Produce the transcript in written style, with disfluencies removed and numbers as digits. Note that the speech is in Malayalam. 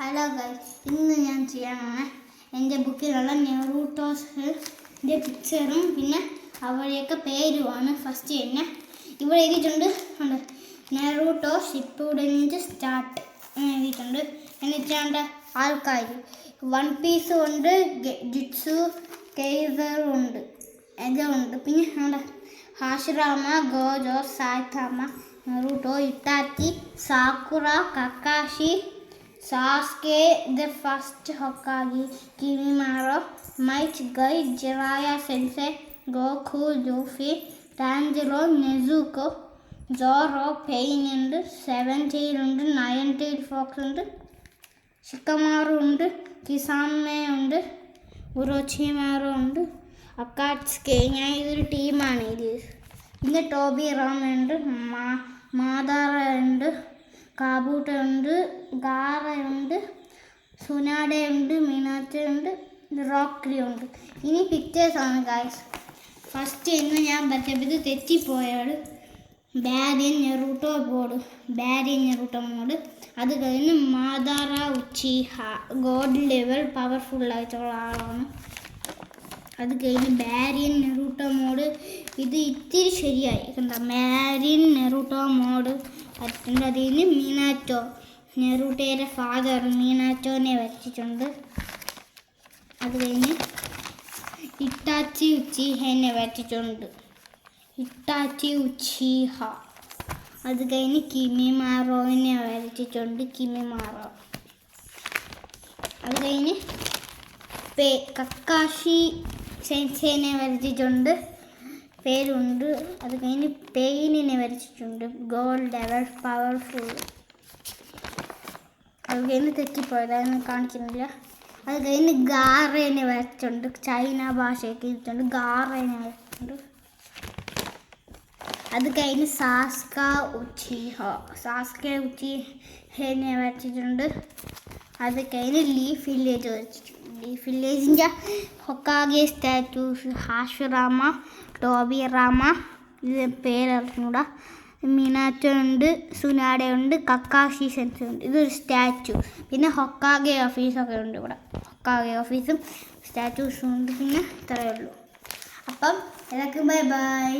ഹലോ ഗൈസ്, ഇന്ന് ഞാൻ ചെയ്യാനാണ് എൻ്റെ ബുക്കിലുള്ള നെറൂട്ടോസിൻ്റെ പിക്ചറും പിന്നെ അവരെയൊക്കെ പേരുമാണ്. ഫസ്റ്റ് തന്നെ ഇവിടെ എഴുതിയിട്ടുണ്ട്, നെറൂട്ടോ ഷിപ്പുഡൻറ്റ് സ്റ്റാർട്ട് എഴുതിയിട്ടുണ്ട്. എന്നിട്ടാണ്ട് ആൾക്കാർ വൺ പീസ് ഉണ്ട്, ജിറ്റ്സു കെയ്സറും ഉണ്ട്, എല്ലാം ഉണ്ട്. പിന്നെ Hashirama, Gojo, Saitama, Naruto, Itachi, Sakura, Kakashi, Sasuke, the first Hokage, Kimimaro, Might Guy, Jiraiya sensei, Goku, Luffy, Tanjiro, Nezuko, Zoro, Pain ഉണ്ട്, സെവൻ ടെയിൽ ഉണ്ട്, നയൻ ടെയിൽ ഫോക്സ് ഉണ്ട്, ഷിക്കമാറു ഉണ്ട്, കിസാമെ ഉണ്ട്, ഉറോച്ചിമാറോ ഉണ്ട്, അക്കാറ്റ്സ്കെ. ഞാൻ ഇതൊരു ടീമാണ് ഇത്. പിന്നെ ടോബി റാം ഉണ്ട്, മാതാറ ഉണ്ട്, കാബൂട്ട ഉണ്ട്, ഗാറ ഉണ്ട്, സുനാഡ ഉണ്ട്, മിനാറ്റ ഉണ്ട്, റോക്ലി ഉണ്ട്. ഇനി പിക്ചേഴ്സാണ് ഗായ്സ്. ഫസ്റ്റ് ഇന്ന് ഞാൻ പറ്റപ്പോൾ ഇത് തെറ്റിപ്പോയാണ്. ബാരിയൻ നെറൂട്ടോ മോഡ്. അത് കഴിഞ്ഞ് മാതാറ ഉച്ചിഹ ഗോഡ് ലെവൽ പവർഫുള്ളായിട്ടുള്ള ആളാണ്. അത് കഴിഞ്ഞ് ബാരിയൻ നെറൂട്ടോ മോഡ്. ഇത് ഇത്തിരി ശരിയായി കണ്ട. ബാരിയൻ നെറൂട്ടോ മോഡ് വരച്ചിട്ടുണ്ട്. അതിൽ നിന്ന് മീനാറ്റോ, നെറൂട്ടോയുടെ ഫാദർ മീനാറ്റോനെ വരച്ചിട്ടുണ്ട്. അത് കഴിഞ്ഞ് ഇട്ടാച്ചി ഉച്ചിഹനെ വരച്ചിട്ടുണ്ട്. ഇട്ടാച്ചി ഉച്ചിഹ. അത് കഴിഞ്ഞ് കിമിമാറോനെ വരച്ചിട്ടുണ്ട്. കിമിമാറോ. അത് കഴിഞ്ഞ് കക്കാഷി സെൻസേനെ വരച്ചിട്ടുണ്ട്, പേരുണ്ട്. അത് കഴിഞ്ഞ് പെയിനിനെ വരച്ചിട്ടുണ്ട്, ഗോൾഡ് ലെവൽ പവർഫുൾ. അത് കഴിഞ്ഞ് തെറ്റിപ്പോയത്, അതൊന്നും കാണിക്കുന്നില്ല. അത് കഴിഞ്ഞ് ഗാറേനെ വരച്ചിട്ടുണ്ട്, ചൈന ഭാഷയൊക്കെ ഇരിച്ചിട്ടുണ്ട്, ഗാറേനെ വരച്ചിട്ടുണ്ട്. അത് കഴിഞ്ഞ് സാസ്കെ ഉച്ചിഹനെ വരച്ചിട്ടുണ്ട്. അത് കഴിഞ്ഞ് ലീഫ് വില്ലേജ് വരച്ചിട്ടുണ്ട്. ലീഫ് വില്ലേജിൻ്റെ ഹൊക്കാഗെ സ്റ്റാറ്റ്യൂസ് ഹാഷിറാമ, ടോബി റാമ, ഇത് പേരറിഞ്ഞൂടാ, മിനാറ്റോ ഉണ്ട്, സുനാഡ ഉണ്ട്, കക്കാഷി സെൻസ് ഉണ്ട്. ഇതൊരു സ്റ്റാച്യു. പിന്നെ ഹൊക്കാഗെ ഓഫീസൊക്കെ ഉണ്ട് ഇവിടെ. ഹൊക്കാഗെ ഓഫീസും സ്റ്റാറ്റ്യൂസും ഉണ്ട്. പിന്നെ ഇത്രയേ ഉള്ളൂ. അപ്പം എല്ലാവർക്കും ബൈ ബൈ.